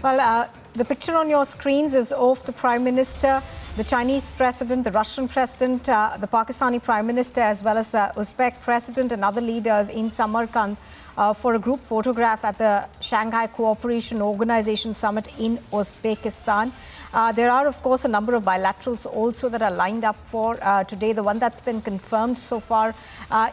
Well, the picture on your screens is of the Prime Minister, the Chinese President, the Russian President, the Pakistani Prime Minister, as well as the Uzbek President and other leaders in Samarkand for a group photograph at the Shanghai Cooperation Organization Summit in Uzbekistan. There are, of course, a number of bilaterals also that are lined up for today. The one that's been confirmed so far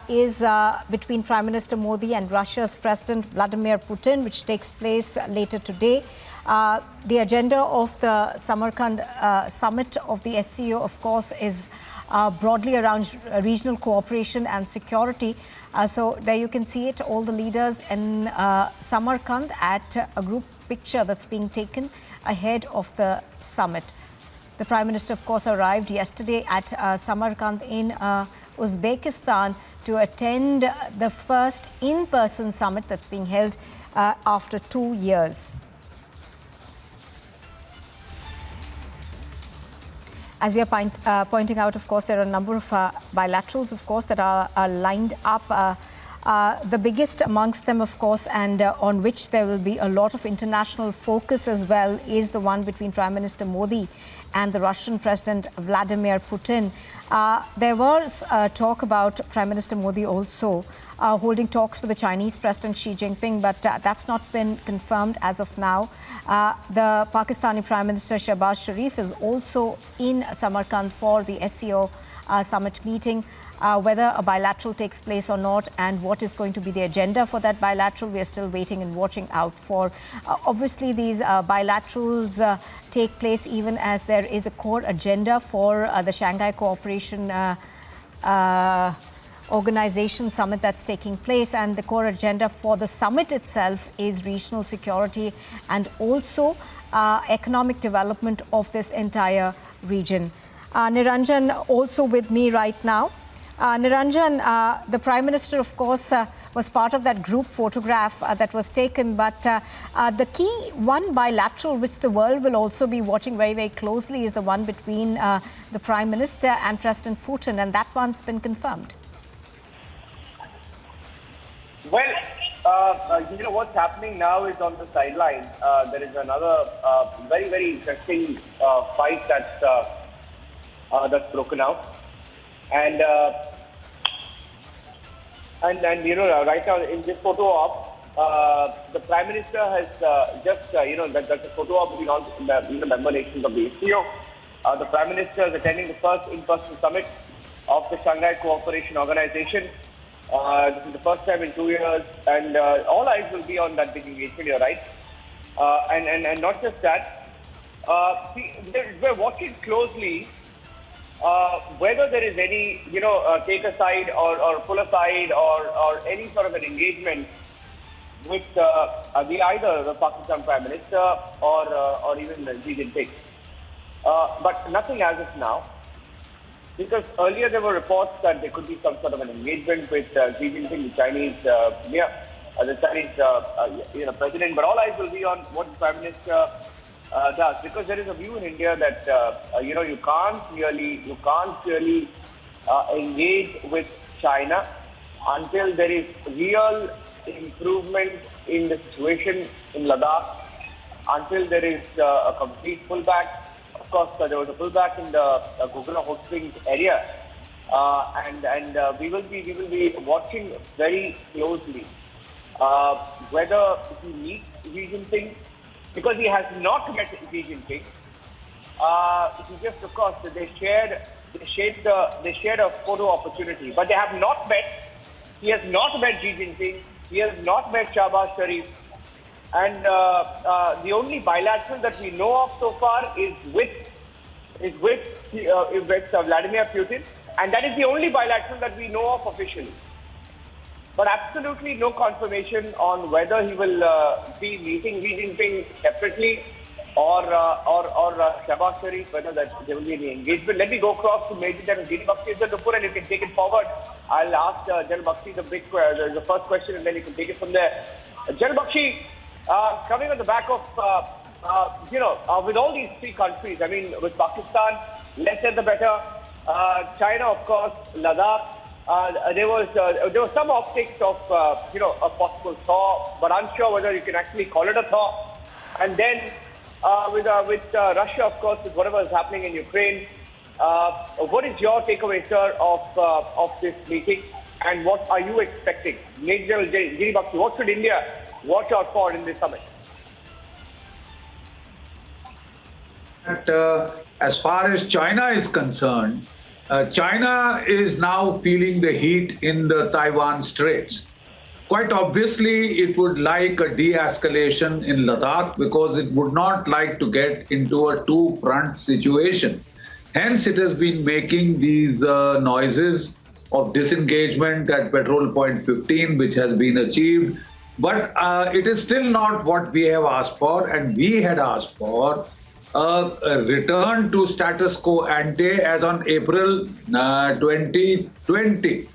is between Prime Minister Modi and Russia's President Vladimir Putin, which takes place later today. The agenda of the Samarkand summit of the SCO, of course, is broadly around regional cooperation and security. So there you can see it, all the leaders in Samarkand at a group picture that's being taken ahead of the summit. The Prime Minister, of course, arrived yesterday at Samarkand in Uzbekistan to attend the first in-person summit that's being held after 2 years. As we are pointing out, of course, there are a number of bilaterals, of course, that are lined up. The biggest amongst them, of course, and on which there will be a lot of international focus as well, is the one between Prime Minister Modi and the Russian President Vladimir Putin. There was talk about Prime Minister Modi also holding talks with the Chinese President Xi Jinping, but that's not been confirmed as of now. The Pakistani Prime Minister Shehbaz Sharif is also in Samarkand for the SCO summit meeting. Whether a bilateral takes place or not and what is going to be the agenda for that bilateral, we are still waiting and watching out for. Obviously, these bilaterals take place even as there is a core agenda for the Shanghai Cooperation Organization Summit that's taking place, and the core agenda for the summit itself is regional security and also economic development of this entire region. Niranjan also with me right now. Niranjan, the Prime Minister, of course, was part of that group photograph that was taken. But the key one bilateral, which the world will also be watching very, very closely, is the one between the Prime Minister and President Putin. And that one's been confirmed. Well, what's happening now is on the sideline. There is another very, very interesting fight that's broken out. And right now in this photo op, the Prime Minister has that's a photo op between all the member nations of the SCO. The Prime Minister is attending the first in-person summit of the Shanghai Cooperation Organization. This is the first time in 2 years, and all eyes will be on that big engagement. You're right, and not just that. We're watching closely. Whether there is any, take aside or pull aside or any sort of an engagement with either the Pakistan Prime Minister or even Xi Jinping. But nothing as of now, because earlier there were reports that there could be some sort of an engagement with Xi Jinping, the Chinese, president. But all eyes will be on what the Prime Minister does, because there is a view in India that you can't really engage with China until there is real improvement in the situation in Ladakh, until there is a complete pullback. Of course, there was a pullback in the Gugula hot springs area, and we will be watching very closely whether he meets Xi Jinping. Because he has not met Xi Jinping, he just, of course, they shared a photo opportunity, but they have not met. He has not met Xi Jinping. He has not met Shehbaz Sharif, and the only bilateral that we know of so far is with Vladimir Putin, and that is the only bilateral that we know of officially. But absolutely no confirmation on whether he will be meeting Xi Jinping separately or Shehbaz Sharif, whether that there will be any engagement. Let me go across to Major General Bakshi and you can take it forward. I'll ask General Bakshi the first question, and then you can take it from there. General Bakshi, coming on the back of with all these three countries, I mean, with Pakistan, less said the better. China, of course, Ladakh. There was some optics of a possible thaw, but unsure whether you can actually call it a thaw. And then with Russia, of course, with whatever is happening in Ukraine. What is your takeaway, sir, of this meeting, and what are you expecting? Major General Giri Bakshi, what should India watch out for in this summit? As far as China is concerned, China is now feeling the heat in the Taiwan Straits. Quite obviously, it would like a de-escalation in Ladakh because it would not like to get into a two-front situation. Hence, it has been making these noises of disengagement at Petrol Point 15, which has been achieved. But it is still not what we have asked for, and we had asked for a return to status quo ante as on April 2020.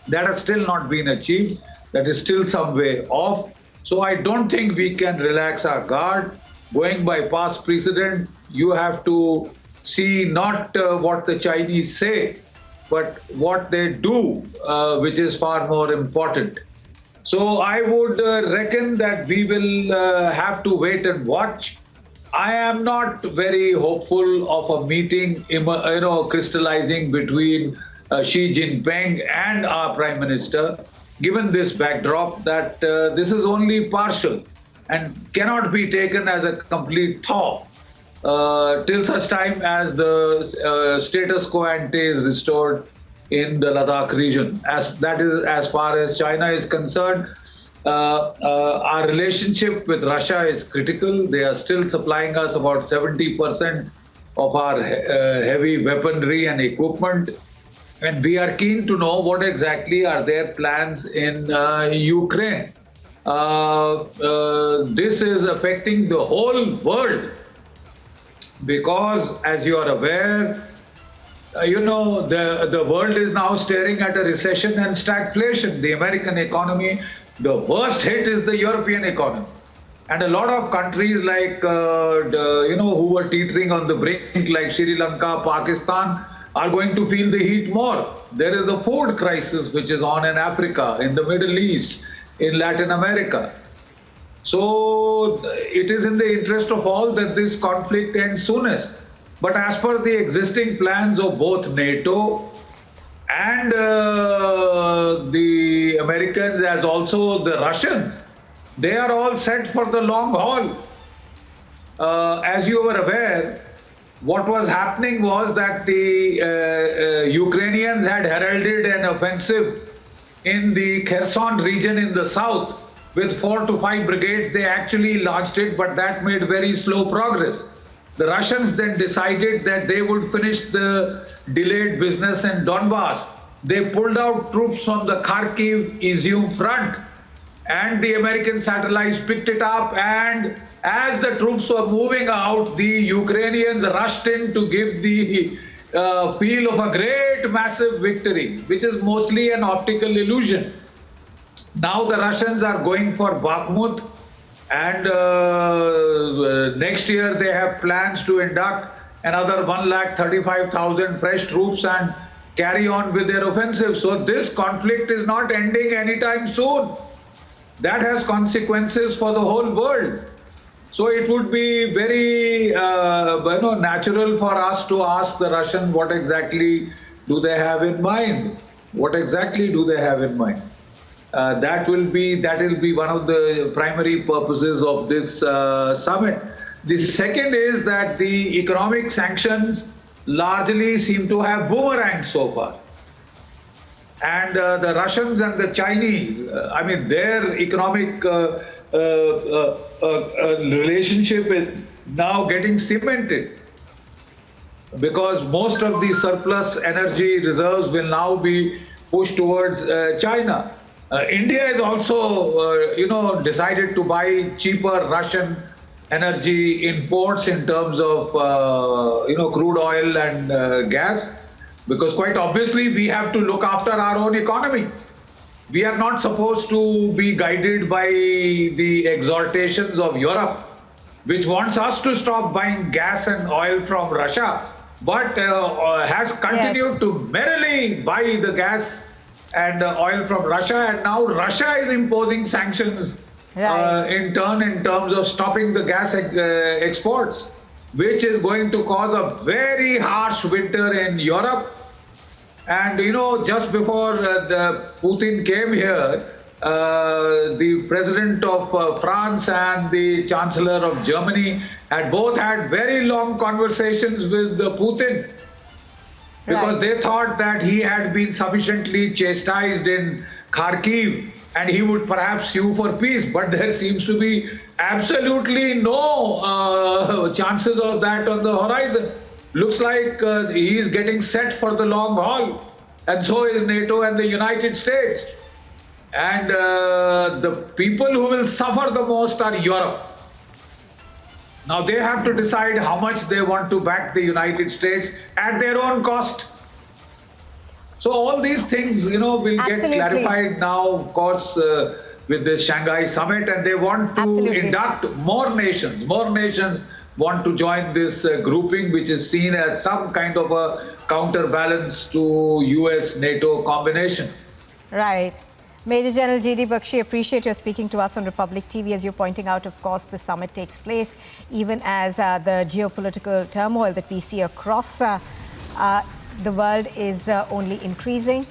That has still not been achieved. That is still some way off. So I don't think we can relax our guard. Going by past precedent, you have to see not what the Chinese say, but what they do, which is far more important. So I would reckon that we will have to wait and watch. I am not very hopeful of a meeting, crystallizing between Xi Jinping and our Prime Minister, given this backdrop that this is only partial and cannot be taken as a complete thaw till such time as the status quo ante is restored in the Ladakh region. That is as far as China is concerned. Our relationship with Russia is critical. They are still supplying us about 70% of our heavy weaponry and equipment. And we are keen to know what exactly are their plans in Ukraine. This is affecting the whole world because, as you are aware, the world is now staring at a recession and stagflation. The American economy, the worst hit is the European economy. And a lot of countries like, who were teetering on the brink, like Sri Lanka, Pakistan, are going to feel the heat more. There is a food crisis which is on in Africa, in the Middle East, in Latin America. So it is in the interest of all that this conflict ends soonest. But as per the existing plans of both NATO and the Americans, as also the Russians, they are all set for the long haul. As you were aware, what was happening was that the Ukrainians had heralded an offensive in the Kherson region in the south with 4 to 5 brigades. They actually launched it, but that made very slow progress. The Russians then decided that they would finish the delayed business in Donbass. They pulled out troops from the Kharkiv-Izium front, and the American satellites picked it up, and as the troops were moving out, the Ukrainians rushed in to give the feel of a great massive victory, which is mostly an optical illusion. Now the Russians are going for Bakhmut, and next year they have plans to induct another 135,000 fresh troops and carry on with their offensive. So this conflict is not ending anytime soon. That has consequences for the whole world. So it would be very natural for us to ask the Russians what exactly do they have in mind. What exactly do they have in mind? That will be one of the primary purposes of this summit. The second is that the economic sanctions largely seem to have boomeranged so far. And the Russians and the Chinese, their economic relationship is now getting cemented because most of the surplus energy reserves will now be pushed towards China. India has also, decided to buy cheaper Russian energy imports in terms of, crude oil and gas, because quite obviously we have to look after our own economy. We are not supposed to be guided by the exhortations of Europe, which wants us to stop buying gas and oil from Russia, but has continued to merrily buy the gas and oil from Russia, and now Russia is imposing sanctions Right. in terms of stopping the gas exports, which is going to cause a very harsh winter in Europe. And just before the Putin came here, the president of France and the chancellor of Germany had both had very long conversations with Putin, because they thought that he had been sufficiently chastised in Kharkiv and he would perhaps sue for peace. But there seems to be absolutely no chances of that on the horizon. Looks like he is getting set for the long haul, and so is NATO and the United States. And the people who will suffer the most are Europe. Now they have to decide how much they want to back the United States at their own cost. So all these things, will get clarified now, of course, with the Shanghai summit, and they want to induct more nations. More nations want to join this grouping, which is seen as some kind of a counterbalance to US-NATO combination. Right. Major General G.D. Bakshi, appreciate your speaking to us on Republic TV. As you're pointing out, of course, the summit takes place even as the geopolitical turmoil that we see across the world is only increasing.